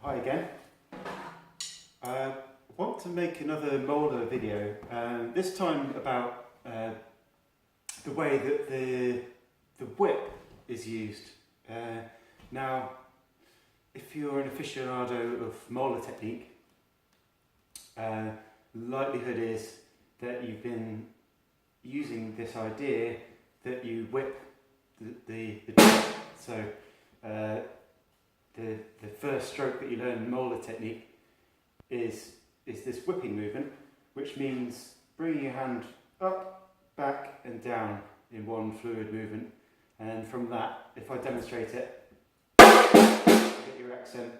Hi again. I want to make another Moeller video, this time about the way that the whip is used. Now, if you're an aficionado of Moeller Technique, the likelihood is that you've been using this idea that you whip the so the first stroke that you learn in Moeller Technique is this whipping movement, which means bringing your hand up, back and down in one fluid movement, and then from that, if I demonstrate it, you get your accent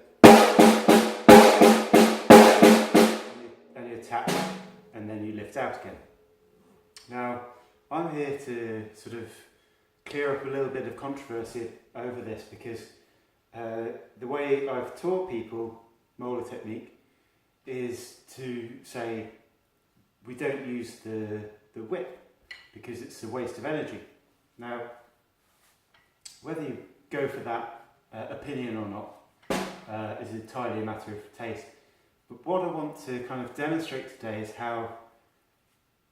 and you tap and then you lift out again. Now, I'm here to sort of clear up a little bit of controversy over this because the way I've taught people Moeller Technique is to say we don't use the whip because it's a waste of energy. Now, whether you go for that opinion or not is entirely a matter of taste. But what I want to kind of demonstrate today is how,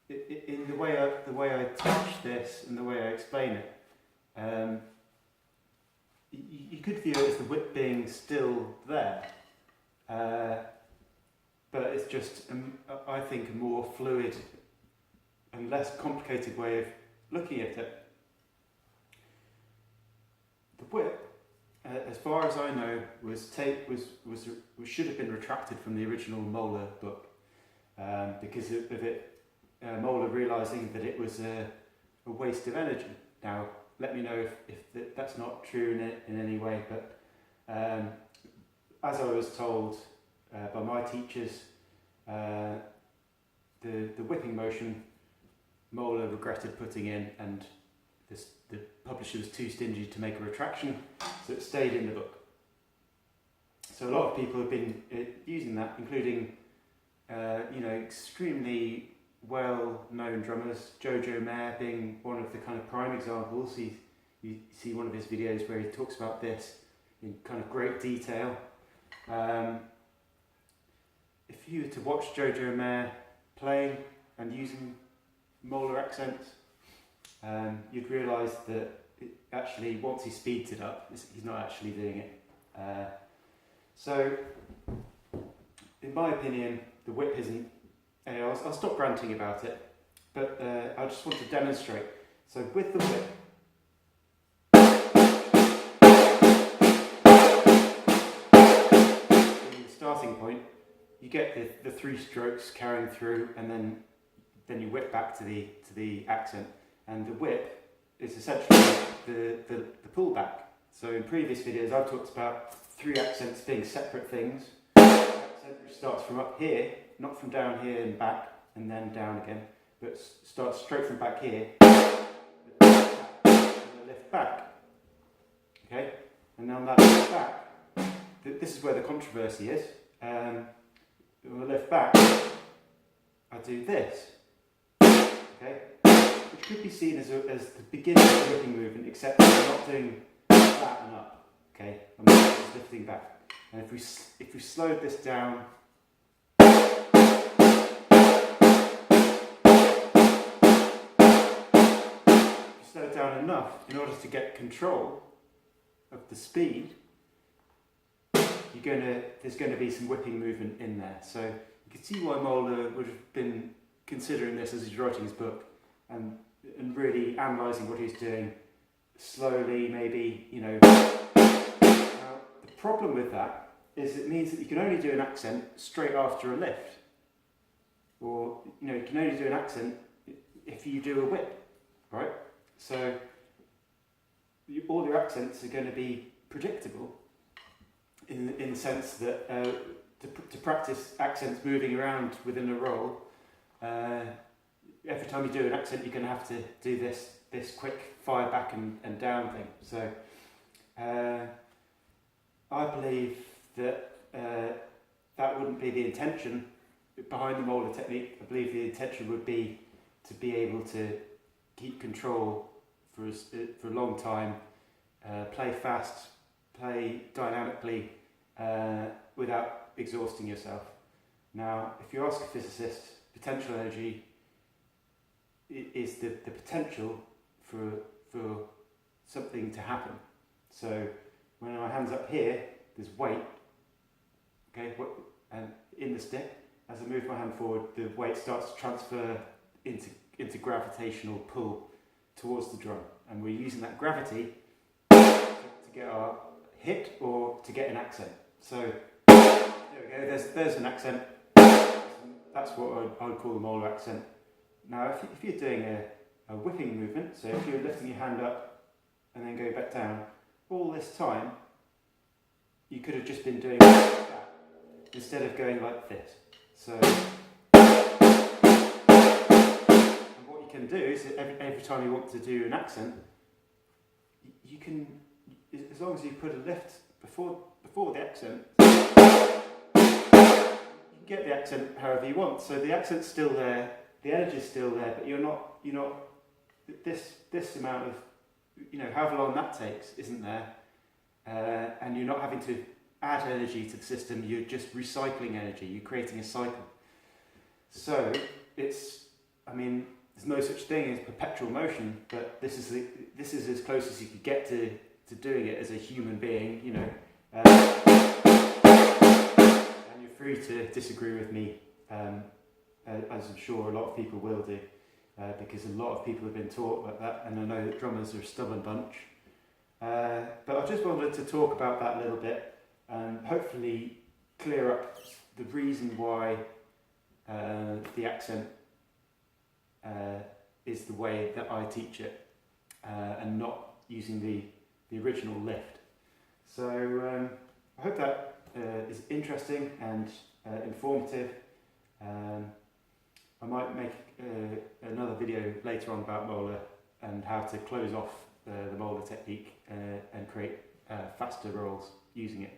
in the way I touch this and the way I explain it, you could view it as the whip being still there, but it's just, I think, a more fluid and less complicated way of looking at it. The whip, as far as I know, should have been retracted from the original Moeller book because of it, Moeller realising that it was a waste of energy. Now, let me know if that's not true in any way, but as I was told by my teachers, the whipping motion Moeller regretted putting in, and the publisher was too stingy to make a retraction, so it stayed in the book. So a lot of people have been using that, including extremely well-known drummers, Moeller being one of the kind of prime examples. You see one of his videos where he talks about this in kind of great detail. If you were to watch Moeller playing and using Moeller accents, you'd realise that actually once he speeds it up, he's not actually doing it. So, in my opinion, the whip isn't. I'll stop ranting about it, but I just want to demonstrate. So with the whip, the starting point, you get the three strokes carrying through, and then you whip back to the accent, and the whip is essentially the pullback. So in previous videos, I've talked about three accents being separate things. The accent which starts from up here, not from down here and back and then down again, but starts straight from back here and lift back. Okay, and then that lift back, this is where the controversy is. When I lift back, I do this. Okay, which could be seen as the beginning of the whipping movement, except I'm not doing that and up. Okay, I'm just lifting back. And if we slowed this down, slow it down enough in order to get control of the speed, there's going to be some whipping movement in there. So you can see why Moeller would have been considering this as he's writing his book and really analysing what he's doing slowly, maybe, Now, the problem with that is it means that you can only do an accent straight after a lift, or you can only do an accent if you do a whip, right? So all your accents are going to be predictable in the sense that to practice accents moving around within a roll, every time you do an accent you're going to have to do this quick fire back and down thing. So I believe that that wouldn't be the intention behind the Moeller technique. I believe the intention would be to be able to keep control for a long time, play fast, play dynamically, without exhausting yourself. Now, if you ask a physicist, potential energy is the potential for something to happen. So when my hand's up here, there's weight, okay, and in the stick, as I move my hand forward, the weight starts to transfer into gravitational pull towards the drum, and we're using that gravity to get our hit or to get an accent. So there we go, there's an accent. That's what I would call the Moeller accent. Now if you're doing a whipping movement, so if you're lifting your hand up and then go back down, all this time you could have just been doing that instead of going like this. So and what you can do is every time you want to do an accent, you can, as long as you put a lift before the accent, you can get the accent however you want. So the accent's still there, the energy's still there, but you're not this amount of, however long that takes isn't there, and you're not having to add energy to the system, you're just recycling energy, you're creating a cycle. So there's no such thing as perpetual motion, but this is as close as you could get to doing it as a human being, and you're free to disagree with me, as I'm sure a lot of people will do, because a lot of people have been taught like that, and I know that drummers are a stubborn bunch. But I just wanted to talk about that a little bit and hopefully clear up the reason why the accent is the way that I teach it, and not using the original lift. So I hope that is interesting and informative. I might make another video later on about Moeller and how to close off the Moeller technique and create faster rolls using it.